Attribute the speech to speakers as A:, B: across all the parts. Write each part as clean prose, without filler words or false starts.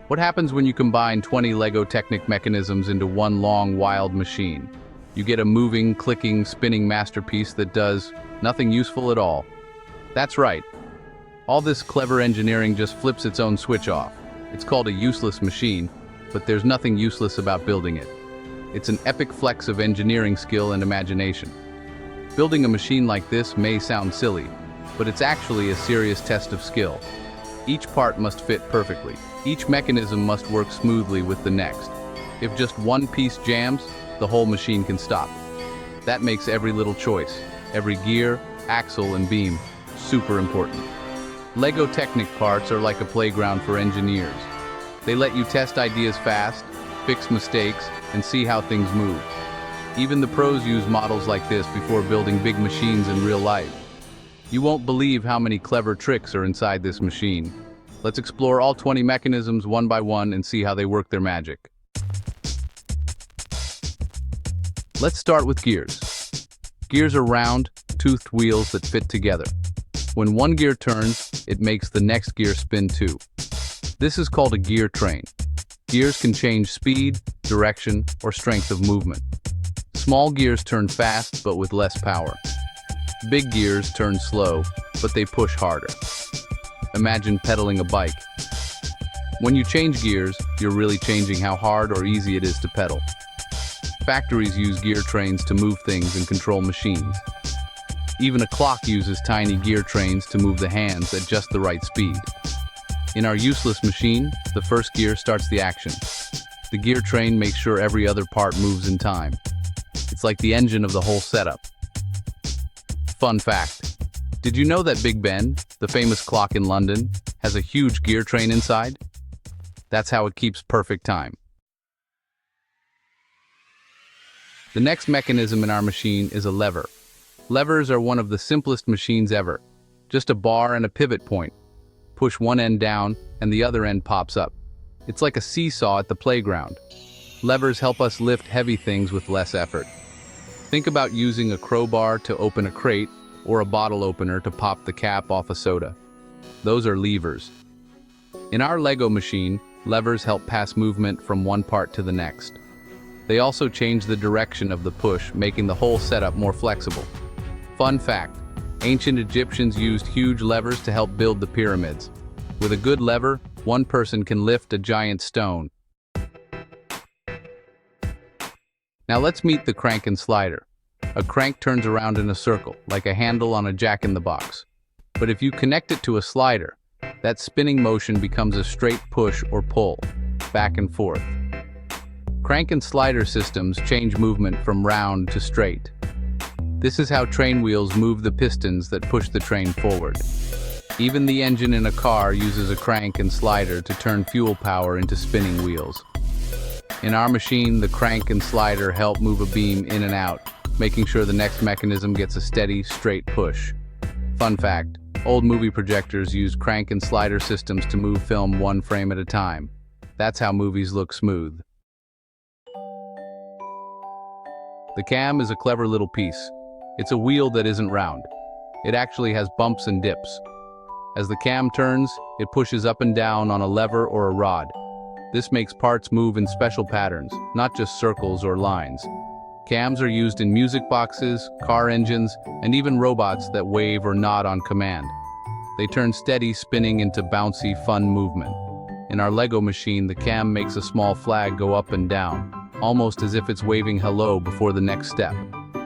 A: What happens when you combine 20 LEGO Technic mechanisms into one long, wild machine? You get a moving, clicking, spinning masterpiece that does nothing useful at all. That's right. All this clever engineering just flips its own switch off. It's called a useless machine, but there's nothing useless about building it. It's an epic flex of engineering skill and imagination. Building a machine like this may sound silly, but it's actually a serious test of skill. Each part must fit perfectly. Each mechanism must work smoothly with the next. If just one piece jams, the whole machine can stop. That makes every little choice, every gear, axle, and beam, super important. LEGO Technic parts are like a playground for engineers. They let you test ideas fast, fix mistakes, and see how things move. Even the pros use models like this before building big machines in real life. You won't believe how many clever tricks are inside this machine. Let's explore all 20 mechanisms one by one and see how they work their magic. Let's start with gears. Gears are round, toothed wheels that fit together. When one gear turns, it makes the next gear spin too. This is called a gear train. Gears can change speed, direction, or strength of movement. Small gears turn fast but with less power. Big gears turn slow, but they push harder. Imagine pedaling a bike. When you change gears, you're really changing how hard or easy it is to pedal. Factories use gear trains to move things and control machines. Even a clock uses tiny gear trains to move the hands at just the right speed. In our useless machine, the first gear starts the action. The gear train makes sure every other part moves in time. It's like the engine of the whole setup. Fun fact: did you know that Big Ben, the famous clock in London, has a huge gear train inside? That's how it keeps perfect time. The next mechanism in our machine is a lever. Levers are one of the simplest machines ever. Just a bar and a pivot point. Push one end down and the other end pops up. It's like a seesaw at the playground. Levers help us lift heavy things with less effort. Think about using a crowbar to open a crate or a bottle opener to pop the cap off a soda. Those are levers. In our LEGO machine, levers help pass movement from one part to the next. They also change the direction of the push, making the whole setup more flexible. Fun fact: ancient Egyptians used huge levers to help build the pyramids. With a good lever, one person can lift a giant stone. Now let's meet the crank and slider. A crank turns around in a circle, like a handle on a jack-in-the-box. But if you connect it to a slider, that spinning motion becomes a straight push or pull, back and forth. Crank and slider systems change movement from round to straight. This is how train wheels move the pistons that push the train forward. Even the engine in a car uses a crank and slider to turn fuel power into spinning wheels. In our machine, the crank and slider help move a beam in and out, making sure the next mechanism gets a steady, straight push. Fun fact: old movie projectors used crank and slider systems to move film one frame at a time. That's how movies look smooth. The cam is a clever little piece. It's a wheel that isn't round. It actually has bumps and dips. As the cam turns, it pushes up and down on a lever or a rod. This makes parts move in special patterns, not just circles or lines. Cams are used in music boxes, car engines, and even robots that wave or nod on command. They turn steady spinning into bouncy, fun movement. In our LEGO machine, the cam makes a small flag go up and down, almost as if it's waving hello before the next step.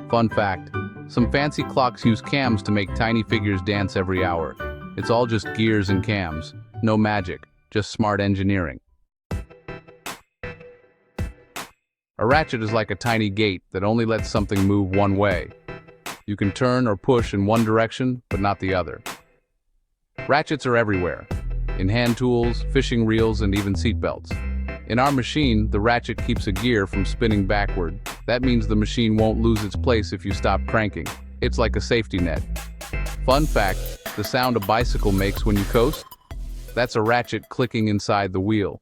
A: Fun fact: some fancy clocks use cams to make tiny figures dance every hour. It's all just gears and cams. No magic, just smart engineering. A ratchet is like a tiny gate that only lets something move one way. You can turn or push in one direction, but not the other. Ratchets are everywhere, in hand tools, fishing reels, and even seatbelts. In our machine, the ratchet keeps a gear from spinning backward. That means the machine won't lose its place if you stop cranking. It's like a safety net. Fun fact: the sound a bicycle makes when you coast? That's a ratchet clicking inside the wheel.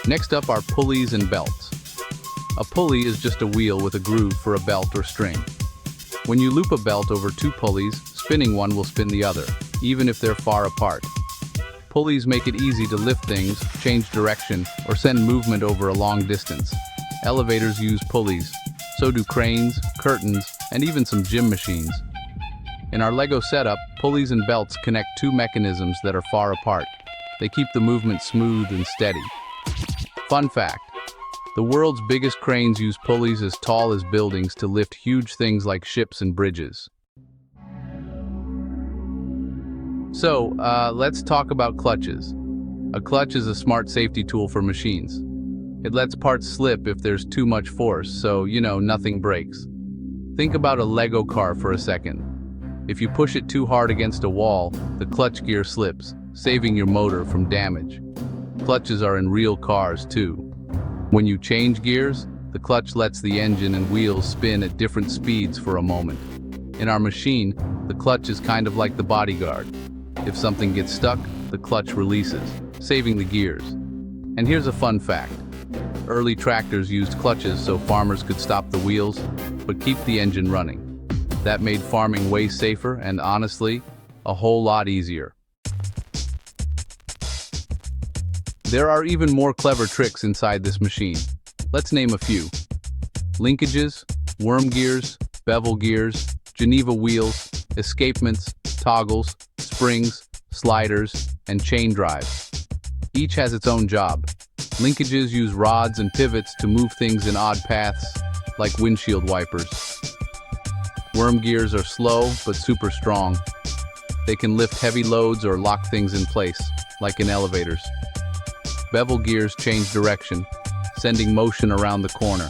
A: Next up are pulleys and belts. A pulley is just a wheel with a groove for a belt or string. When you loop a belt over two pulleys, spinning one will spin the other, even if they're far apart. Pulleys make it easy to lift things, change direction, or send movement over a long distance. Elevators use pulleys. So do cranes, curtains, and even some gym machines. In our LEGO setup, pulleys and belts connect two mechanisms that are far apart. They keep the movement smooth and steady. Fun fact: the world's biggest cranes use pulleys as tall as buildings to lift huge things like ships and bridges. So, let's talk about clutches. A clutch is a smart safety tool for machines. It lets parts slip if there's too much force, so, nothing breaks. Think about a LEGO car for a second. If you push it too hard against a wall, the clutch gear slips, saving your motor from damage. Clutches are in real cars too. When you change gears, the clutch lets the engine and wheels spin at different speeds for a moment. In our machine, the clutch is kind of like the bodyguard. If something gets stuck, the clutch releases, saving the gears. And here's a fun fact. Early tractors used clutches so farmers could stop the wheels, but keep the engine running. That made farming way safer and, honestly, a whole lot easier. There are even more clever tricks inside this machine. Let's name a few. Linkages, worm gears, bevel gears, Geneva wheels, escapements, toggles, springs, sliders, and chain drives. Each has its own job. Linkages use rods and pivots to move things in odd paths, like windshield wipers. Worm gears are slow but super strong. They can lift heavy loads or lock things in place, like in elevators. Bevel gears change direction, sending motion around the corner.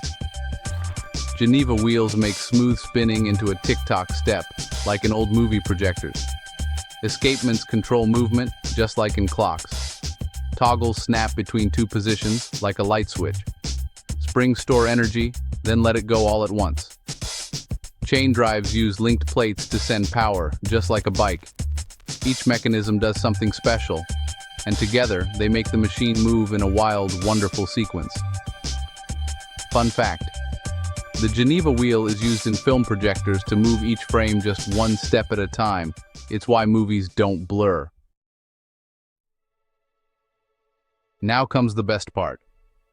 A: Geneva wheels make smooth spinning into a tick-tock step, like in old movie projectors. Escapements control movement, just like in clocks. Toggles snap between two positions, like a light switch. Springs store energy, then let it go all at once. Chain drives use linked plates to send power, just like a bike. Each mechanism does something special, and together they make the machine move in a wild, wonderful sequence. Fun fact: the Geneva wheel is used in film projectors to move each frame just one step at a time. It's why movies don't blur. Now comes the best part.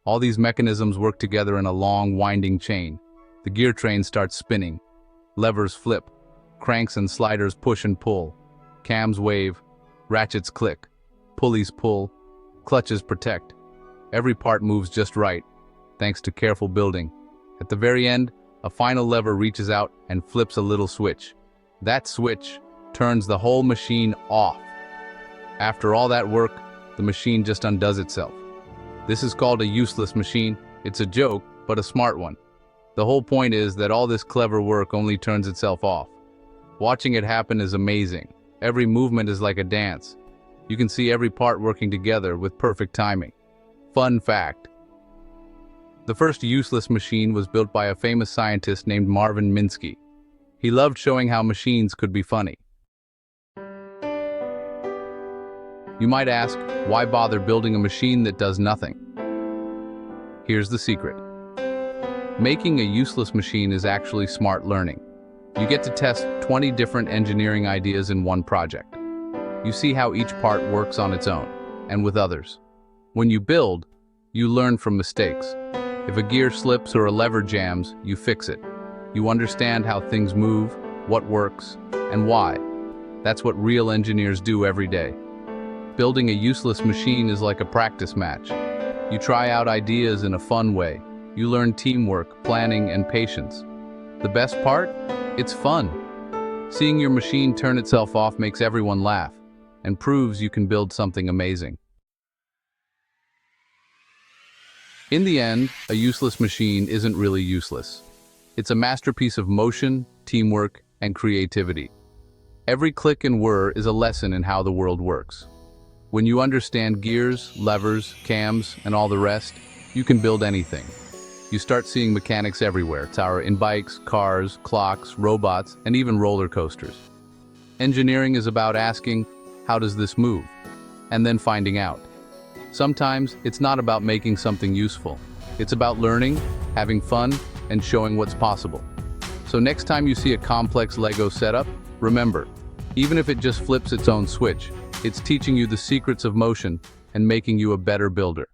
A: All these mechanisms work together in a long, winding chain. The gear train starts spinning. Levers flip. Cranks and sliders push and pull. Cams wave. Ratchets click. Pulleys pull. Clutches protect. Every part moves just right, thanks to careful building. At the very end, a final lever reaches out and flips a little switch. That switch turns the whole machine off. After all that work, the machine just undoes itself. This is called a useless machine. It's a joke, but a smart one. The whole point is that all this clever work only turns itself off. Watching it happen is amazing. Every movement is like a dance. You can see every part working together with perfect timing. Fun fact: the first useless machine was built by a famous scientist named Marvin Minsky. He loved showing how machines could be funny. You might ask, why bother building a machine that does nothing? Here's the secret. Making a useless machine is actually smart learning. You get to test 20 different engineering ideas in one project. You see how each part works on its own, and with others. When you build, you learn from mistakes. If a gear slips or a lever jams, you fix it. You understand how things move, what works, and why. That's what real engineers do every day. Building a useless machine is like a practice match. You try out ideas in a fun way. You learn teamwork, planning, and patience. The best part? It's fun. Seeing your machine turn itself off makes everyone laugh and proves you can build something amazing. In the end, a useless machine isn't really useless. It's a masterpiece of motion, teamwork, and creativity. Every click and whir is a lesson in how the world works. When you understand gears, levers, cams, and all the rest, you can build anything. You start seeing mechanics everywhere, in bikes, cars, clocks, robots, and even roller coasters. Engineering is about asking, how does this move? And then finding out. Sometimes it's not about making something useful. It's about learning, having fun, and showing what's possible. So next time you see a complex LEGO setup, remember, Even if it just flips its own switch, it's teaching you the secrets of motion and making you a better builder.